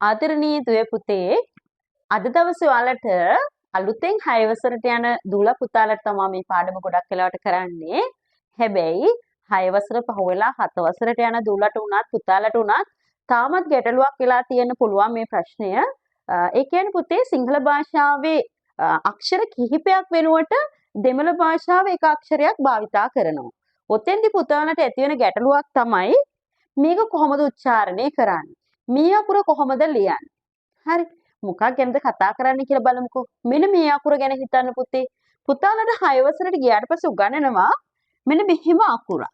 ආදරණීය දුවේ පුතේ අද දවසේ ඔයාලට අලුතෙන් 6 වසරට යන දූලා පුතාලට තමයි මේ පාඩම ගොඩක් වෙලාවට කරන්නේ. හැබැයි 6 වසර පහ වෙලා 7 වසරට යන දූලාට උනත් පුතාලට උනත් තාමත් ගැටලුවක් වෙලා තියෙන්න පුළුවන් මේ ප්‍රශ්නය. ඒ කියන්නේ පුතේ සිංහල භාෂාවේ අක්ෂර කිහිපයක් වෙනුවට දෙමළ භාෂාවේ එක අක්ෂරයක් භාවිතා කරනවා. ඔතෙන්දි පුතාලට ඇති වෙන ගැටලුවක් තමයි මේක කොහොමද උච්චාරණය කරන්නේ? මේ අකුර කොහොමද ලියන්නේ? හරි. මොකක් ගැනද කතා කරන්න කියලා බලමුකෝ. මෙන්න මේ අකුර ගැන හිතන්න පුතේ. පුතාලට 6 වසරට ගියාට පස්සේ උගන්වනවා මෙන්න මෙහෙම අකුරක්.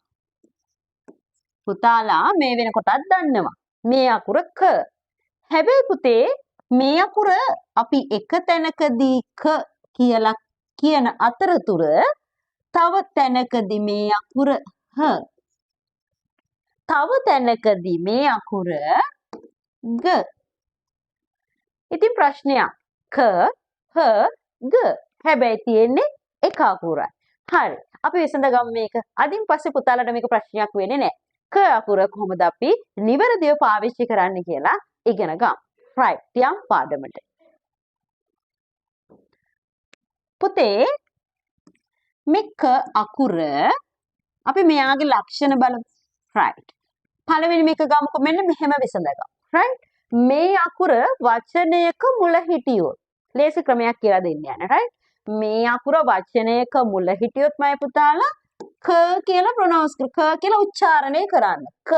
පුතාලා මේ වෙනකොටත් දන්නවා. මේ අකුර ක. හැබැයි පුතේ මේ අකුර අපි එක තැනකදී ක කියලා කියන අතරතුර තව තැනකදී මේ අකුර හ. තව තැනකදී මේ අකුර ग. ඉතින් ප්‍රශ්නයක් ක හ ग. හැබැයි තියෙන්නේ එක අකුරයි. හරි. අපි විසඳ ගමු මේක. අදින් පස්සේ පුතාලට මේක ප්‍රශ්නයක් වෙන්නේ නැහැ. ක අකුර කොහොමද අපි නිවැරදිව පාවිච්චි කරන්න කියලා ඉගෙන ගමු. right. යම් පාඩමට. පුතේ මේ ක අකුර අපි මෙයාගේ ලක්ෂණ බලමු. right. පළවෙනි මේක ගමුකෝ මෙන්න මෙහෙම විසඳ ගමු. right. මේ අකුර වචනයක මුල හිටියොත් ලේසි ක්‍රමයක් කියලා දෙන්න යන right. මේ අකුර වචනයක මුල හිටියොත් මම පුතාලා ක කියලා ප්‍රොනවුන්ස් ක කියලා උච්චාරණය කරන්න. ක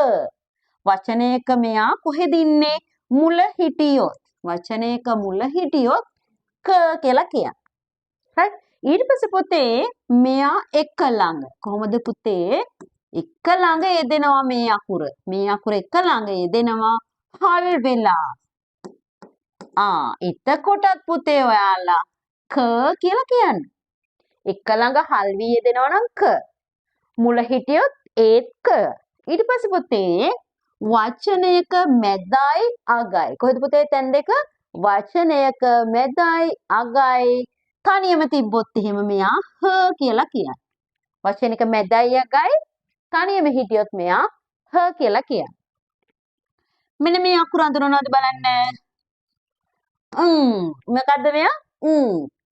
වචනයක මෙයා කොහෙද ඉන්නේ? මුල හිටියොත්. වචනයක මුල හිටියොත් ක කියලා කියන්න. right. ඊට පස්සේ පුතේ මෙයා එක ළඟ. කොහොමද පුතේ? එක ළඟ යෙදෙනවා මේ අකුර. මේ අකුර එක ළඟ යෙදෙනවා හල් වෙලා. එතකොටත් පුතේ ඔයාලා ක කියලා කියන්නේ. එක ළඟ හල් වී යෙදෙනවා නම් ක. මුල හිටියොත් ඒත් ක. ඊට පස්සේ පුතේ වචනයක මැදයි අගයි. කොහෙද පුතේ තැන් දෙක? වචනයක මැදයි අගයි තනියම තිබ්බොත් එහෙම මෙයා හ කියලා කියන්නේ. වචනයක මැදයි අගයි තනියම හිටියොත් මෙයා හ කියලා කියන්නේ. මෙන්න මේ අකුර අඳුරනවද බලන්න. මොකද්ද මෙයා?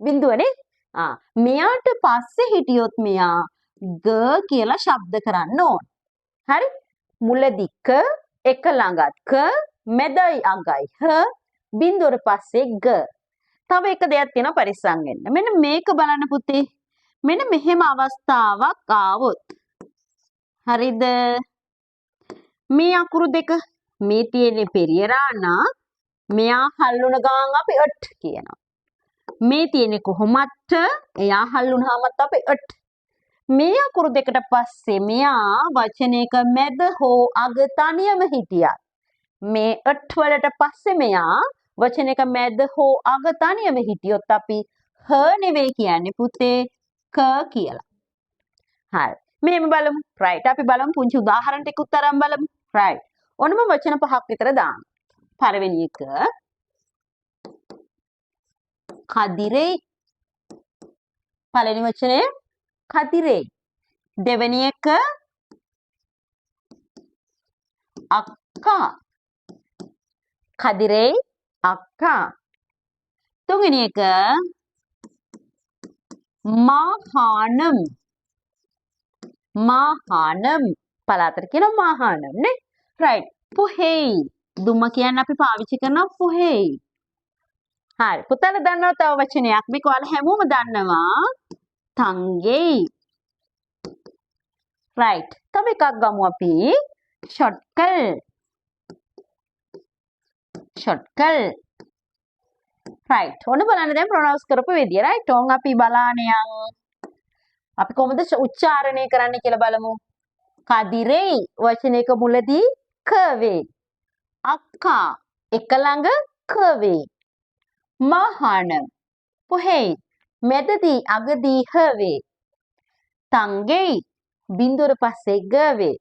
බිඳුවනේ. මෙයාට පස්සේ හිටියොත් මෙයා ග කියලා ශබ්ද කරන්න ඕන. හරි? මුලදී ක, එක ළඟත් ක, මැදයි අගයි හ, බිඳුවර පස්සේ ග. තව එක දෙයක් තියෙනවා පරිස්සම් වෙන්න. මෙන්න මේක බලන්න පුතේ. මෙන්න මෙහෙම අවස්ථාවක් ආවොත්. හරිද? මේ අකුරු දෙක මේ තියෙන්නේ පෙරියරානා මෙයා හල්ුණ ගමන් අපි අට් කියනවා. මේ තියෙන්නේ කොහොමත් එයා හල්ුණාමත් අපි අට්. මේ අකුරු දෙකට පස්සේ මෙයා වචනයක මැද හෝ අග තනියම හිටියා. මේ අට් වලට පස්සේ මෙයා වචනයක මැද හෝ අග තනියම හිටියොත් අපි හ නෙවෙයි කියන්නේ පුතේ ක කියලා. හරි. මෙහෙම බලමු. right. අපි බලමු පුංචි උදාහරණ ටිකක් තරම් බලමු. right. ඔන්නම වචන පහක් විතර දාන්න. පළවෙනි එක කදිරේ. පළවෙනි වචනය කදිරේ. දෙවෙනි එක අක්කා. කදිරේ අක්කා. තුන්වෙනි එක මාහානම්. මාහානම්. පළාතට කියන මාහානම් නේ. right. පුහෙයි. දුම කියන්නේ අපි පාවිච්චි කරන පුහෙයි. හරි. පුතාලා දන්නවා තව වචනයක්. මේක ඔයාලා හැමෝම දන්නවා. තංගෙයි. right. තව එකක් ගමු අපි. ෂොට්කල්. ෂොට්කල්. right. ඔන්න බලන්න දැන් ප්‍රොනවුන්ස් කරපු විදිය. right. ඕන් අපි බලාන යමු. අපි කොහොමද උච්චාරණය කරන්න කියලා බලමු. කදිරේ වචනයක මුලදී ක වේ. අක්කා එක ළඟ ක වේ. මහානම් පුහෙයි මැදදී අගදී හ වේ. තංගෙයි බිඳුවර පස්සේ ග වේ.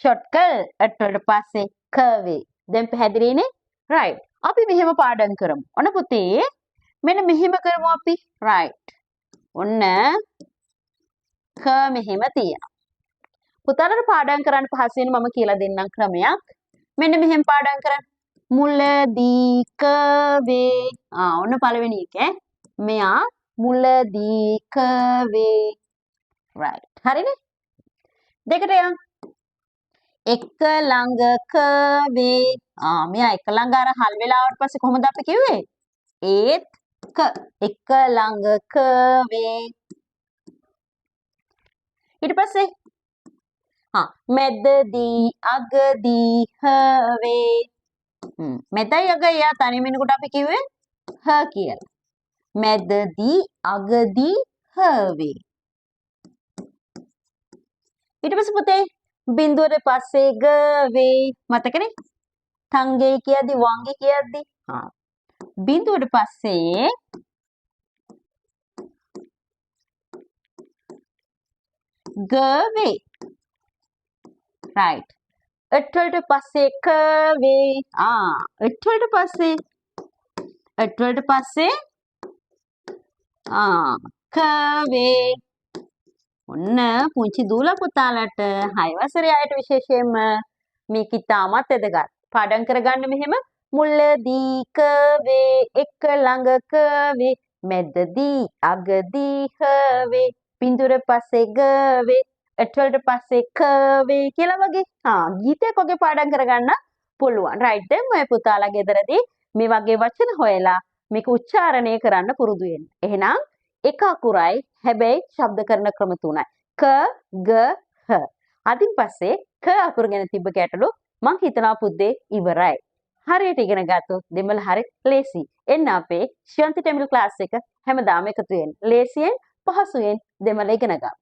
ෂොට්කල් අටවලට පස්සේ ක වේ. දැන් පැහැදිලිනේ? right. අපි මෙහෙම පාඩම් කරමු. ඔන්න පුතේ මෙන්න මෙහෙම කරමු අපි. right. ඔන්න ක මෙහෙම තියෙනවා. පුතාලට පාඩම් කරන්න පහසු වෙන මම කියලා දෙන්නම් ක්‍රමයක්. මෙන්න මෙහෙම පාඩම් කරන්න. මුලදී කවේ. ඔන්න පළවෙනි එක ඈ. මෙයා මුලදී කවේ. right. හරිනේ? දෙකට යන්න. එක ළඟක වේ. මෙයා එක ළඟ අර හල් වෙලාවට පස්සේ කොහොමද අපි කිව්වේ? ඒත් එක ළඟක වේ. ඊට පස්සේ මැදදී අගදී වේ. මෙතයි අග එයා තනියම ඉන්නකොට අපි කිව්වේ හ කියලා. මැදදී අගදී වේ. ඊට පස්සේ පුතේ බිඳුවට පස්සේ ග වේ. මතකනේ? තංගේ කියද්දි වංගේ කියද්දි බිඳුවට පස්සේ ग වේ. right. ට වලට පස්සේ ක වේ. ට වලට පස්සේ ක වේ. ඔන්න පුංචි දූලා පුතාලට 6 වසරේ අයට විශේෂයෙන්ම මේක ඉතාමත් වැදගත්. පාඩම් කරගන්න මෙහෙම මුලදී ක වේ එක ළඟක වේ මැදදී අගදී හ වේ බිඳුර පස්සේ ग වේ ට වලට පස්සේ ක වේ කියලා වගේ ගීතයක් වගේ පාඩම් කරගන්න පුළුවන්. right. දැන් ඔය පුතාලා ගෙදරදී මේ වගේ වචන හොයලා මේක උච්චාරණය කරන්න පුරුදු වෙන්න. එහෙනම් එක අකුරයි හැබැයි ශබ්ද කරන ක්‍රම තුනයි. ක ග හ. අදින් පස්සේ ක අකුර ගැන තිබ්බ ගැටලු මං හිතනවා පුද්දේ ඉවරයි. හරියට ඉගෙන ගත්තොත් දෙමළ හරිය ලේසි. එන්න අපේ ශියන්ති ටෙමිල් ක්ලාස් එක හැමදාම එකතු වෙන්න. ලේසියෙන් පහසුවෙන් දෙමළ ඉගෙන ගන්න.